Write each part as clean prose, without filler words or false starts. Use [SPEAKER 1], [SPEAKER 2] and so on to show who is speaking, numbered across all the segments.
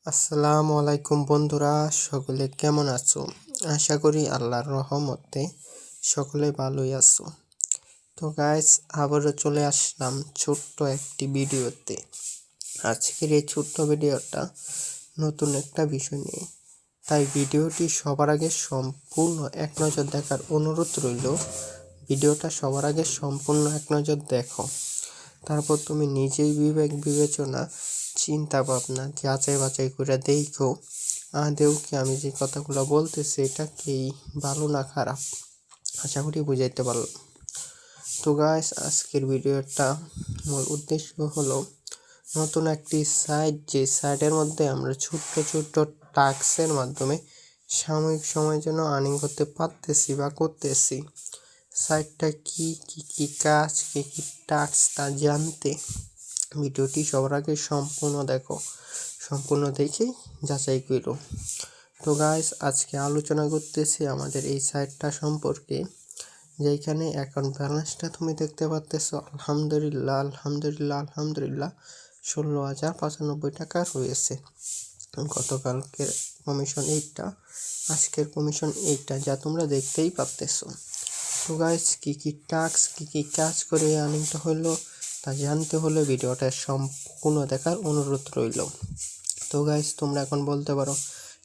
[SPEAKER 1] আসসালামু আলাইকুম বন্ধুরা, সকলে কেমন আছো? আশা করি আল্লাহর রহমতে সকলে ভালোই আছো। তো গাইস, আবারও চলে আসলাম ছোট্ট একটি ভিডিওতে। আজকের এই ছোট্ট ভিডিওটা নতুন একটা বিষয় নিয়ে, তাই ভিডিওটি সবার আগে সম্পূর্ণ এক নজর দেখার অনুরোধ রইল। ভিডিওটা সবার আগে সম্পূর্ণ এক নজর দেখো, তারপর তুমি নিজেই বিবেক বিবেচনা চিন্তা ভাবনা যাচাই বাছাই করে দেখো আদেও কি আমি যে কথাগুলো বলতেছি এটা কি ভালো না খারাপ। আশা করি বুঝাইতে পারলাম। তো গাইস, আজকের ভিডিওটা মূল উদ্দেশ্য হলো নতুন একটি সাইট, যে সাইটের মধ্যে আমরা ছোট্ট ছোট্ট টাস্কের মাধ্যমে সাময়িক সময়ের জন্য আর্নিং করতে পারতেছি বা করতেছি। সাইটটা কি কাজ, কি টাস্ক তা জানতে ভিডিওটি সবার আগে সম্পূর্ণ দেখো, সম্পূর্ণ দেখেই যাচাই করো। তো গাইস, আজকে আলোচনা করতেছি আমাদের এই সাইটটা সম্পর্কে, যেখানে অ্যাকাউন্ট ব্যালেন্সটা তুমি দেখতে পাচ্তেছো আলহামদুলিল্লাহ আলহামদুলিল্লাহ আলহামদুলিল্লাহ 16,095 টাকা রয়েছে। গতকালকের কমিশন 8টা, আজকের কমিশন 8টা, যা তোমরা দেখতেই পাচ্তেছো। তো গাইস, কি টাস্ক কি কাজ করে আর্নিংটা হলো তা জানতে হলে ভিডিওটা সম্পূর্ণ দেখার অনুরোধ রইল। তো গাইস, তোমরা এখন বলতে পারো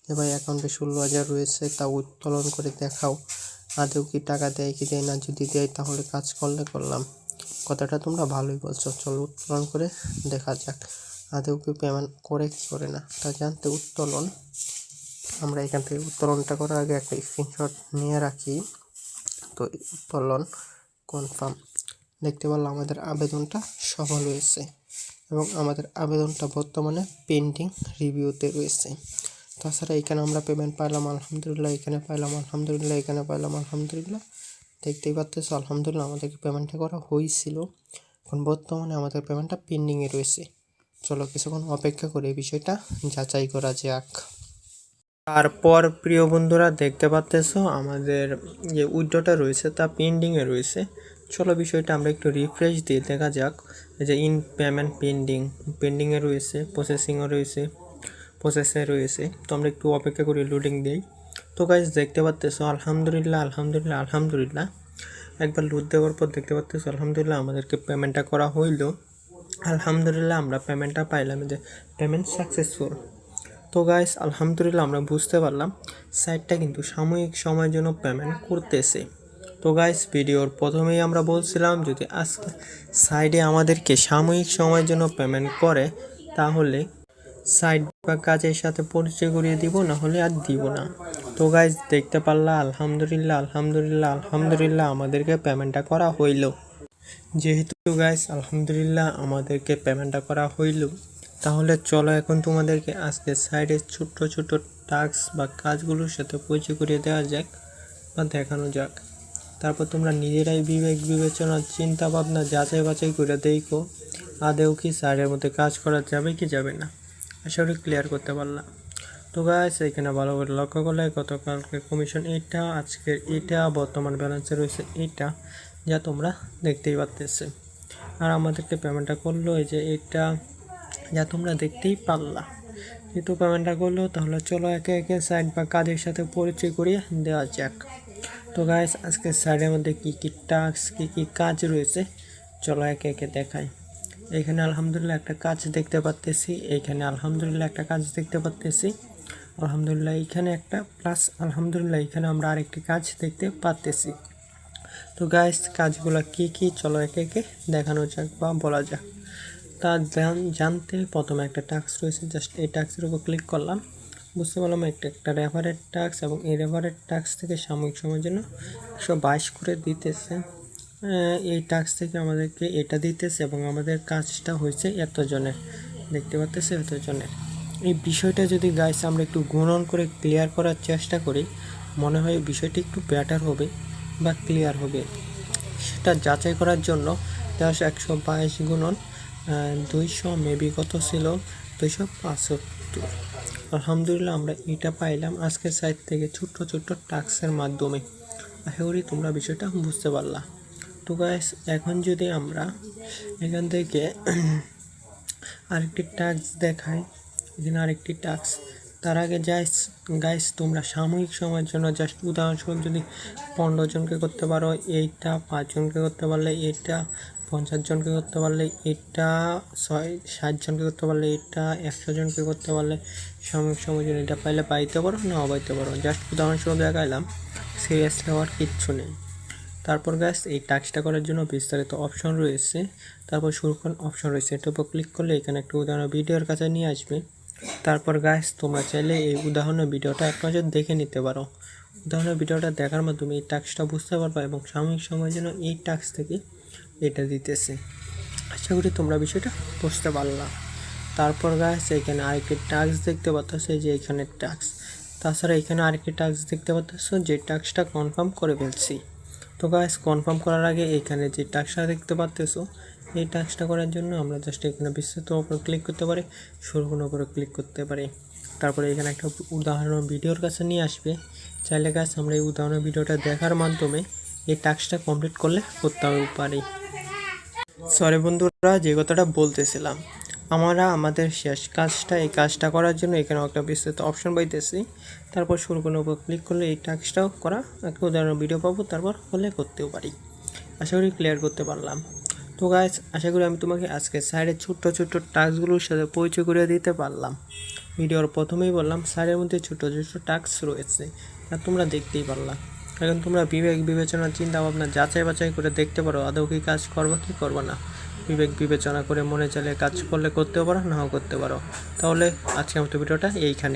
[SPEAKER 1] যে ভাই অ্যাকাউন্টে 16,000 রয়েছে, তা উত্তোলন করে দেখাও আদৌ কি টাকা দেয় কি দেয় না, যদি দেয় তাহলে কাজ করলাম। কথাটা তোমরা ভালোই বলছো, চলো উত্তোলন করে দেখা যাক আদৌ কি পেমেন্ট করে কি করে না তা জানতে উত্তোলন। আমরা এখান থেকে উত্তোলনটা করার আগে একটা স্ক্রিনশট নিয়ে রাখি। তো উত্তোলন কনফার্ম, দেখতে পারলাম আমাদের আবেদনটা সফল হয়েছে এবং আমাদের আবেদনটা বর্তমানে পেন্ডিং রিভিউতে রয়েছে। তাছাড়া এখানে আমরা পেমেন্ট পাইলাম আলহামদুলিল্লাহ, এখানে পাইলাম আলহামদুলিল্লাহ, এখানে পাইলাম আলহামদুলিল্লাহ। দেখতেই পাচ্তেছো আলহামদুলিল্লাহ আমাদেরকে পেমেন্টটা করা হয়েছিল, এখন বর্তমানে আমাদের পেমেন্টটা পেন্ডিংয়ে রয়েছে। চলো কিছুক্ষণ অপেক্ষা করে এই বিষয়টা যাচাই করা যাক। তারপর প্রিয় বন্ধুরা, দেখতে পাচ্তেছো আমাদের যে উইথড্রটা রয়েছে তা পেন্ডিংয়ে রয়েছে। চলো বিষয়টা আমরা একটু রিফ্রেশ দিয়ে দেখা যাক। এই যে ইন পেমেন্ট পেন্ডিংয়ে রয়েছে, প্রসেসিংও রয়েছে, প্রসেসে রয়েছে। তো আমরা একটু অপেক্ষা করি, লোডিং দিই। তো গাইস, দেখতে পাচ্তেছো আলহামদুলিল্লাহ আলহামদুলিল্লাহ আলহামদুলিল্লাহ, একবার লোড দেওয়ার পর দেখতে পাচ্তেছো আলহামদুলিল্লাহ আমাদেরকে পেমেন্টটা করা হইল। আলহামদুলিল্লাহ আমরা পেমেন্টটা পাইলাম, যে পেমেন্ট সাকসেসফুল। তো গাইস, আলহামদুলিল্লাহ আমরা বুঝতে পারলাম সাইটটা কিন্তু সাময়িক সময়ের জন্য পেমেন্ট করতেছে। তো গাইস, ভিডিওর প্রথমেই আমরা বলছিলাম যদি আজকে সাইডে আমাদেরকে সাময়িক সময়ের জন্য পেমেন্ট করে তাহলে সাইট বা কাজের সাথে পরিচয় করিয়ে দিব, না হলে আর দিব না। তো গাইস, দেখতে পারলা আলহামদুলিল্লাহ আলহামদুলিল্লাহ আলহামদুলিল্লাহ আমাদেরকে পেমেন্টটা করা হইল। যেহেতু গাইস আলহামদুলিল্লাহ আমাদেরকে পেমেন্টটা করা হইল, তাহলে চলো এখন তোমাদেরকে আজকে সাইডের ছোট্ট ছোট্ট টাস্ক বা কাজগুলোর সাথে পরিচয় করিয়ে দেওয়া যাক বা দেখানো যাক। তারপর তোমরা নিজেরাই বিবেক বিবেচনা চিন্তা ভাবনা যাচাই বাছাই করে দেখো আদেও কি সাইডের মধ্যে কাজ করা যাবে কি যাবে না। আশা করি ক্লিয়ার করতে পারলাম। তো গাইস, এখানে ভালো করে লক্ষ্য করলে গতকালকে কমিশন 8টা, আজকের 8টা, বর্তমান ব্যালেন্সে রয়েছে 8টা, যা তোমরা দেখতেই পাচ্তেছে। আর আমাদেরকে পেমেন্টটা করলো এই যে 8টা, যা তোমরা দেখতেই পারলা। যেহেতু পেমেন্টটা করলো, তাহলে চলো একে একে সাইড বা কাজের সাথে পরিচয় করিয়ে দেওয়া যাক। তো গাইস, আজকে সাইডের মধ্যে কি টাস্ক কি কাজ রয়েছে চলো একে একে দেখাই। এখানে আলহামদুলিল্লাহ একটা কাজ দেখতে পাচ্তেছি, এইখানে আলহামদুলিল্লাহ একটা কাজ দেখতে পাচ্তেছি, আলহামদুলিল্লাহ এখানে একটা, প্লাস আলহামদুলিল্লাহ এখানে আমরা আরেকটি কাজ দেখতে পাচ্তেছি। তো গাইস, কাজগুলো কি চলো একে একে দেখানো যাক বা বলা যাক। তা জানতে প্রথমে একটা টাস্ক রয়েছে, জাস্ট এই টাস্কের উপর ক্লিক করলাম, বুঝতে পারলাম একটা রেফারেট টাস্ক, এবং এই রেফারেট টাস্ক থেকে সাময়িক সময়ের জন্য 122 করে দিতেছে। এই টাস্ক থেকে আমাদেরকে এটা দিতেছে এবং আমাদের কাজটা হয়েছে এতজনের, দেখতে পাচ্তেছে এতজনের। এই বিষয়টা যদি গাইস আমরা একটু গুণন করে ক্লিয়ার করার চেষ্টা করি, মনে হয় বিষয়টি একটু বেটার হবে বা ক্লিয়ার হবে। সেটা যাচাই করার জন্য 122 গুণন 200 মেবি কত ছিল, 275। আলহামদুলিল্লাহ আমরা এটা পাইলাম আজকের সাইট থেকে ছোট্ট ছোট্ট টাস্কের মাধ্যমে। আশা করি তোমরা বিষয়টা বুঝতে পারলা। তো গাইস, এখন যদি আমরা এখান থেকে আরেকটি টাস্ক দেখায়, এখানে আরেকটি টাস্ক। তার আগে গাইস তোমরা সাময়িক সময়ের জন্য জাস্ট উদাহরণস্বরূপ যদি 15 জনকে করতে পারো এইটা, 5 জনকে করতে পারলে এইটা, 50 জনকে করতে পারলে এইটা, 60 জনকে করতে পারলে এইটা, 100 জনকে করতে পারলে সাময়িক সময়ের জন্য এটা পাইলে পাইতে পারো, না পাইতে পারো। জাস্ট উদাহরণস্বরূপ দেখাইলাম, সিরিয়াসলি হওয়ার কিচ্ছু নেই। তারপর গাইস এই টাস্কটা করার জন্য বিস্তারিত অপশন রয়েছে, তারপর শুরু করার অপশন রয়েছে, এটার উপর ক্লিক করলে এখানে একটা উদাহরণ ভিডিওর কাছে নিয়ে আসবে। তারপর গাইস তোমরা চাইলে এই উদাহরণের ভিডিওটা এক নজর দেখে নিতে পারো। উদাহরণের ভিডিওটা দেখার মাধ্যমে এই টাস্কটা বুঝতে পারবা এবং সাময়িক সময়ের জন্য এই টাস্ক থেকে এটা দিতেছে। আশা করি তোমরা বিষয়টা বুঝতে পারলা। তারপর গাইস এখানে আরেকটি টাস্ক দেখতে পাচ্ছ, যে এখানে টাস্ক। তাছাড়া এখানে আরেকটি টাস্ক দেখতে পাচ্ছ, যে টাস্কটা কনফার্ম করে ফেলছি। তো গাইস কনফার্ম করার আগে এখানে যে টাস্কটা দেখতে পাচ্তেছো, এই টাস্কটা করার জন্য আমরা জাস্ট এখানে বিস্তারিত উপর ক্লিক করতে পারি, শুরুর উপরে ক্লিক করতে পারি। তারপরে এখানে একটা উদাহরণ ভিডিওর কাছে নিয়ে আসবে। চাইলে গাইস আমরা এই উদাহরণ ভিডিওটা দেখার মাধ্যমে এই টাস্কটা কমপ্লিট করতে পারি। সরি বন্ধুরা, যে কথাটা বলতেছিলাম, আমরা আমাদের শেষ কাজটা, এই কাজটা করার জন্য এখানে একটা বিস্তারিত অপশন পাইতেছি। তারপর শুরু কোনো উপর ক্লিক করলে এই টাস্কটাও করা একটা উদাহরণ ভিডিও পাবো, তারপর হলে করতেও পারি। আশা করি ক্লিয়ার করতে পারলাম। তো গাইস আশা করি আমি তোমাকে আজকে সাইডের ছোট্ট ছোট্ট টাস্কগুলোর সাথে পরিচয় করে দিতে পারলাম। ভিডিওর প্রথমেই বললাম সাইডের মধ্যে ছোট ছোট টাস্ক রয়েছে, আর তোমরা দেখতেই পারলাম। এখন তোমরা বিবেক বিবেচনা চিন্তা ভাবনা যাচাই বাছাই করে দেখতে পারো আদৌ কি কাজ করবা কি করবা না। বিবেক বিবেচনা করে মনে চাইলে কাজ করলে করতেও পারো, নাও করতে পারো। তাহলে আজকে আমাদের ভিডিওটা এইখানে।